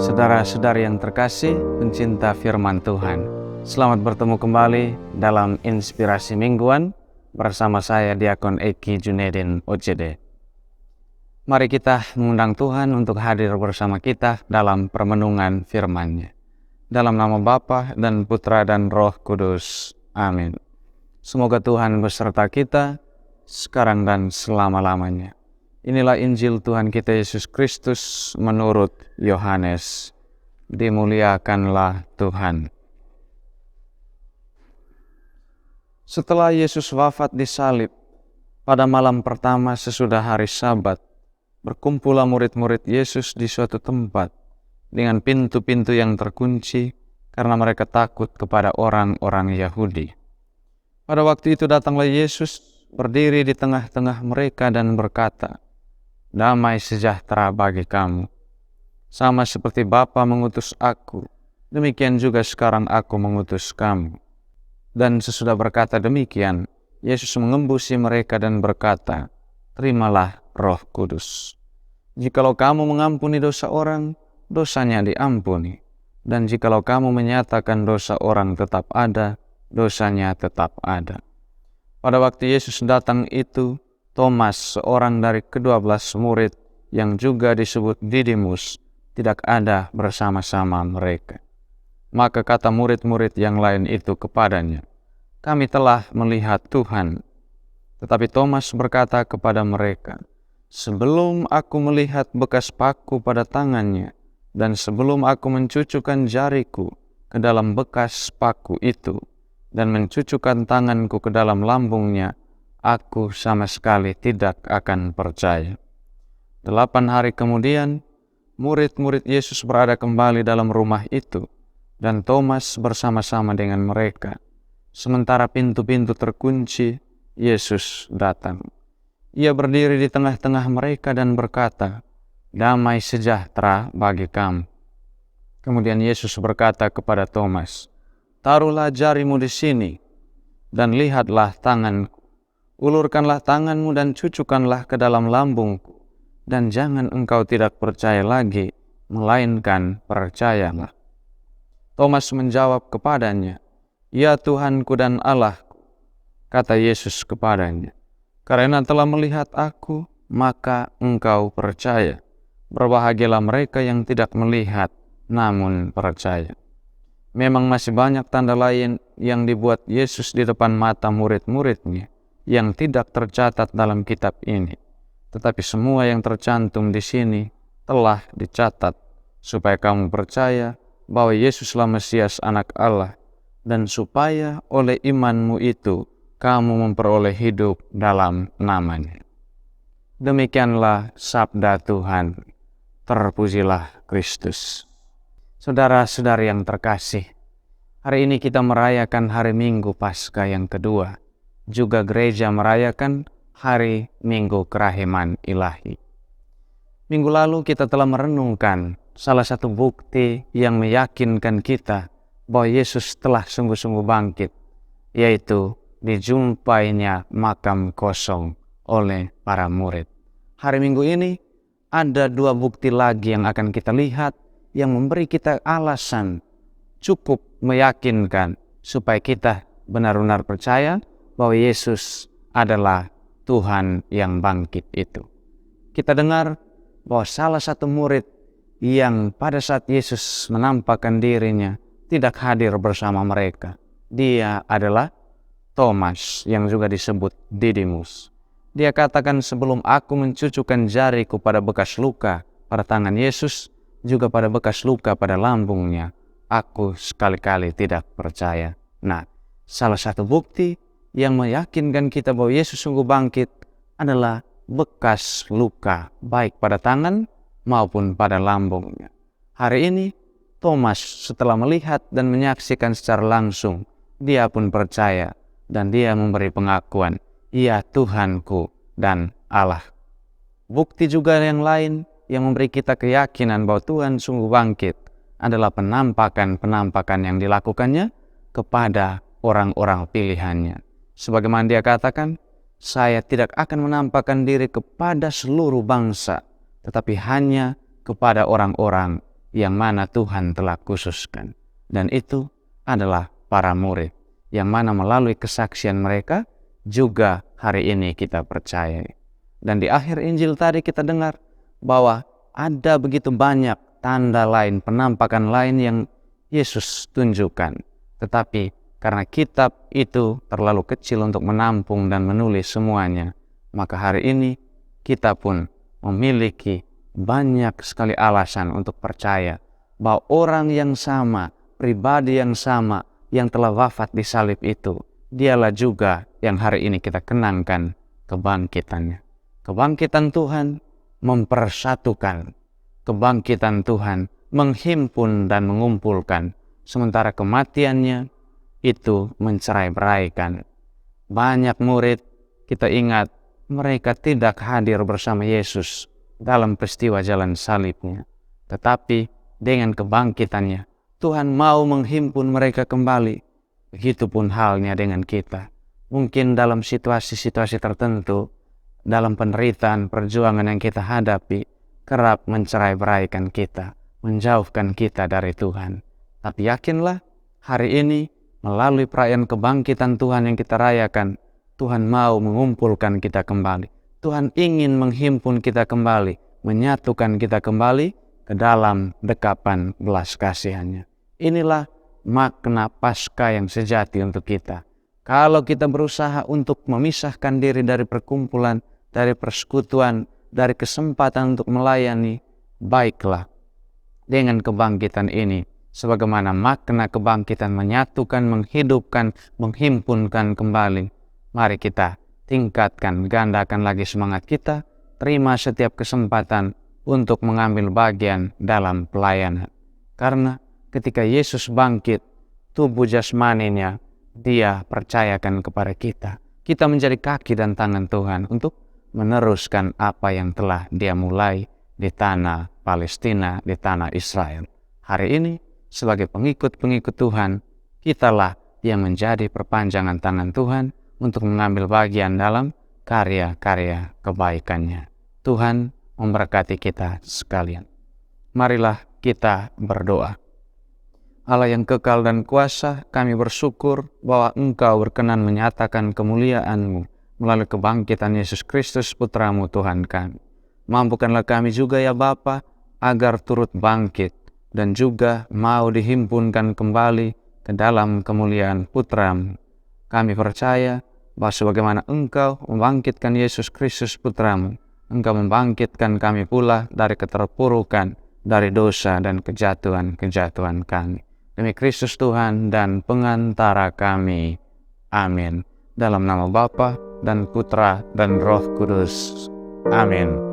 Saudara-saudari yang terkasih, pencinta firman Tuhan, selamat bertemu kembali dalam Inspirasi Mingguan bersama saya Diakon Eki Junedin OCD. Mari kita mengundang Tuhan untuk hadir bersama kita dalam permenungan firman-Nya. Dalam nama Bapa dan Putra dan Roh Kudus. Amin. Semoga Tuhan beserta kita sekarang dan selama-lamanya. Inilah Injil Tuhan kita Yesus Kristus menurut Yohanes. Dimuliakanlah Tuhan. Setelah Yesus wafat di salib, pada malam pertama sesudah hari Sabat, berkumpullah murid-murid Yesus di suatu tempat dengan pintu-pintu yang terkunci karena mereka takut kepada orang-orang Yahudi. Pada waktu itu datanglah Yesus berdiri di tengah-tengah mereka dan berkata, "Damai sejahtera bagi kamu. Sama seperti Bapa mengutus aku, demikian juga sekarang aku mengutus kamu." Dan sesudah berkata demikian, Yesus mengembusi mereka dan berkata, "Terimalah Roh Kudus. Jikalau kamu mengampuni dosa orang, dosanya diampuni. Dan jikalau kamu menyatakan dosa orang tetap ada, dosanya tetap ada." Pada waktu Yesus datang itu, Thomas, seorang dari ke-12 murid yang juga disebut Didimus, tidak ada bersama-sama mereka. Maka kata murid-murid yang lain itu kepadanya, "Kami telah melihat Tuhan." Tetapi Thomas berkata kepada mereka, "Sebelum aku melihat bekas paku pada tangannya, dan sebelum aku mencucukkan jariku ke dalam bekas paku itu, dan mencucukkan tanganku ke dalam lambungnya, aku sama sekali tidak akan percaya." 8 hari kemudian, murid-murid Yesus berada kembali dalam rumah itu, dan Thomas bersama-sama dengan mereka. Sementara pintu-pintu terkunci, Yesus datang. Ia berdiri di tengah-tengah mereka dan berkata, "Damai sejahtera bagi kamu." Kemudian Yesus berkata kepada Thomas, "Taruhlah jarimu di sini, dan lihatlah tanganku. Ulurkanlah tanganmu dan cucukkanlah ke dalam lambungku, dan jangan engkau tidak percaya lagi, melainkan percayalah." Thomas menjawab kepadanya, "Ya Tuhanku dan Allahku." Kata Yesus kepadanya, "Karena telah melihat aku, maka engkau percaya. Berbahagialah mereka yang tidak melihat, namun percaya." Memang masih banyak tanda lain yang dibuat Yesus di depan mata murid-muridnya yang tidak tercatat dalam kitab ini. Tetapi semua yang tercantum di sini telah dicatat, supaya kamu percaya bahwa Yesuslah Mesias Anak Allah, dan supaya oleh imanmu itu kamu memperoleh hidup dalam namanya. Demikianlah sabda Tuhan. Terpujilah Kristus. Saudara-saudari yang terkasih, hari ini kita merayakan hari Minggu Paskah yang kedua. Juga gereja merayakan hari Minggu Kerahiman Ilahi. Minggu lalu kita telah merenungkan salah satu bukti yang meyakinkan kita bahwa Yesus telah sungguh-sungguh bangkit, yaitu dijumpainya makam kosong oleh para murid. Hari Minggu ini ada 2 bukti lagi yang akan kita lihat yang memberi kita alasan cukup meyakinkan supaya kita benar-benar percaya bahwa Yesus adalah Tuhan yang bangkit itu. Kita dengar bahwa salah satu murid yang pada saat Yesus menampakkan dirinya tidak hadir bersama mereka. Dia adalah Thomas yang juga disebut Didimus. Dia katakan, "Sebelum aku mencucukkan jariku pada bekas luka pada tangan Yesus, juga pada bekas luka pada lambungnya, aku sekali-kali tidak percaya." Nah, salah satu bukti yang meyakinkan kita bahwa Yesus sungguh bangkit adalah bekas luka, baik pada tangan maupun pada lambungnya. Hari ini, Thomas setelah melihat dan menyaksikan secara langsung, dia pun percaya dan dia memberi pengakuan, "Ya Tuhanku dan Allah." Bukti juga yang lain yang memberi kita keyakinan bahwa Tuhan sungguh bangkit adalah penampakan-penampakan yang dilakukannya kepada orang-orang pilihannya. Sebagaimana dia katakan, "Saya tidak akan menampakkan diri kepada seluruh bangsa, tetapi hanya kepada orang-orang yang mana Tuhan telah khususkan. Dan itu adalah para murid, yang mana melalui kesaksian mereka juga hari ini kita percaya. Dan di akhir Injil tadi kita dengar bahwa ada begitu banyak tanda lain, penampakan lain yang Yesus tunjukkan. Tetapi karena kitab itu terlalu kecil untuk menampung dan menulis semuanya, maka hari ini kita pun memiliki banyak sekali alasan untuk percaya bahwa orang yang sama, pribadi yang sama, yang telah wafat di salib itu, dialah juga yang hari ini kita kenangkan kebangkitannya. Kebangkitan Tuhan mempersatukan. Kebangkitan Tuhan menghimpun dan mengumpulkan. Sementara kematiannya itu mencerai-beraikan. Banyak murid, kita ingat, mereka tidak hadir bersama Yesus dalam peristiwa jalan salibnya. Tetapi dengan kebangkitannya, Tuhan mau menghimpun mereka kembali. Begitupun halnya dengan kita. Mungkin dalam situasi-situasi tertentu, dalam penderitaan perjuangan yang kita hadapi, kerap mencerai-beraikan kita, menjauhkan kita dari Tuhan. Tapi yakinlah, hari ini melalui perayaan kebangkitan Tuhan yang kita rayakan, Tuhan mau mengumpulkan kita kembali. Tuhan ingin menghimpun kita kembali, menyatukan kita kembali ke dalam dekapan belas kasihan-Nya. Inilah makna Paskah yang sejati untuk kita. Kalau kita berusaha untuk memisahkan diri dari perkumpulan, dari persekutuan, dari kesempatan untuk melayani, baiklah. Dengan kebangkitan ini, sebagaimana makna kebangkitan menyatukan, menghidupkan, menghimpunkan kembali, mari kita tingkatkan, gandakan lagi semangat kita, terima setiap kesempatan untuk mengambil bagian dalam pelayanan. Karena ketika Yesus bangkit, tubuh jasmaninya Dia percayakan kepada kita. Kita menjadi kaki dan tangan Tuhan untuk meneruskan apa yang telah Dia mulai di tanah Palestina, di tanah Israel. Hari ini, sebagai pengikut-pengikut Tuhan, kitalah yang menjadi perpanjangan tangan Tuhan untuk mengambil bagian dalam karya-karya kebaikan-Nya. Tuhan memberkati kita sekalian. Marilah kita berdoa. Allah yang kekal dan kuasa, kami bersyukur bahwa Engkau berkenan menyatakan kemuliaan-Mu melalui kebangkitan Yesus Kristus Putra-Mu Tuhan kami. Mampukanlah kami juga ya Bapa, agar turut bangkit dan juga mau dihimpunkan kembali ke dalam kemuliaan Putra-Mu. Kami percaya bahwa sebagaimana Engkau membangkitkan Yesus Kristus Putra-Mu, Engkau membangkitkan kami pula dari keterpurukan, dari dosa dan kejatuhan-kejatuhan kami. Demi Kristus Tuhan dan pengantara kami. Amin. Dalam nama Bapa dan Putra dan Roh Kudus. Amin.